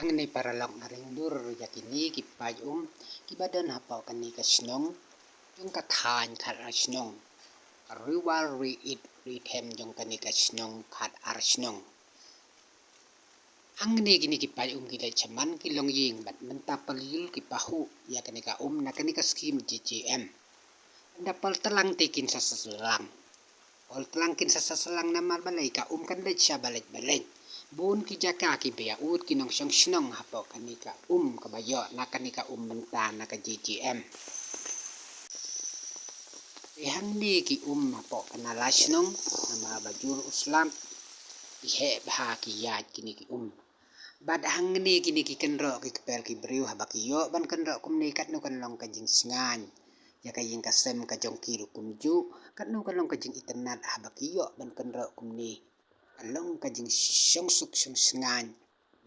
Ang ni paralok na ringdur yakini kipayum kibadan hapau kani kasnong yung kathan kat asnong riwal riit ritem yung kani kasnong kat arsnong ang ni gini kipayum gilay chaman kilong ying bat mentapalil kipahu ya kani ka na kani ka skim GGM dapal telang tikin sa sasalang ol telangkin sa sasalang na malbalay ka kan siya balik-balik bun ki jaka ki bea ut ki nong syong snong hapo kanika kabayo na kanika menta na ka GGM ihang ni ki hapo kanala snong na mga bajur uslam ihe baha ki yad kini ki bad hang ni kini ki kenro ki kepel ki briu habakiyo ban kenro ni kat no kanlong kajing singan ya kaying kasem kajong kiru kumju kat no kanlong kajing internet habakiyo ban kenro ni along kajing suk sengan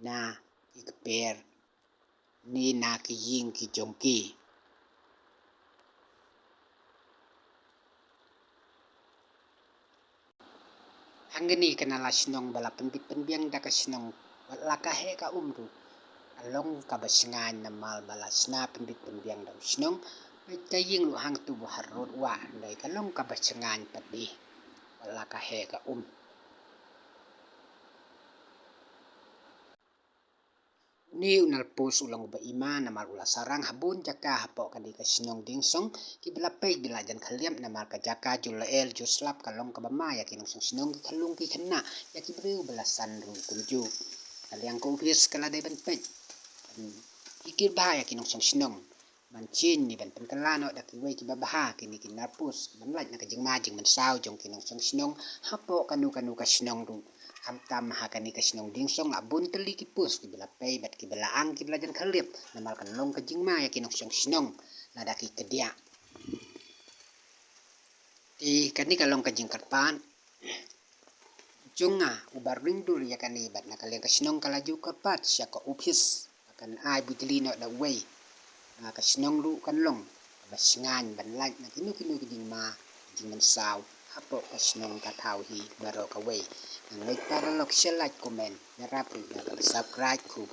na ikper ni na kiying ki jongki hanggeni kanala sinong bala penbiang da kasinong wala kahe ka umru along kabasingan na mal bala sna penbiang da sinong kaying lu hang tubuh harut wa dai kalong kabasingan padi wala kahe ka ni unal pos ulang ba ima na marula sarang habun jaka hapo kadi kasinong dingsong kiblapay bilajan kaliam na marka jaka julael juslap kalong kabama ya kinong sinong kalong ki kena ya kibriu belasan ru kunju kaliang ko ubis kala day banpay ikir bahaya kinong sinong mancin ni ban penkalano da kiway kibabaha kini kinarpus banlaj na kajing majing mansaw jong kinong sinong hapo kanu kasinong ru hamtam mahakani kasinong dingsong abun teli kipus kibalapay bat kibalaang kibalajan kalip namal kanlong kajing ma ya kinong sinong ladaki kedia ti kani kalong kajing karpan junga ubar ringdur ya kani bat na kaliang kasinong kalaju karpat siya ka upis akan ay butilino da way na kasinong ru kanlong basingan banlaj na kinu kajing ma kajing mansaw hapo kasinong katawhi baro kaway ang nagparalok siya like comment na rapi na subscribe ko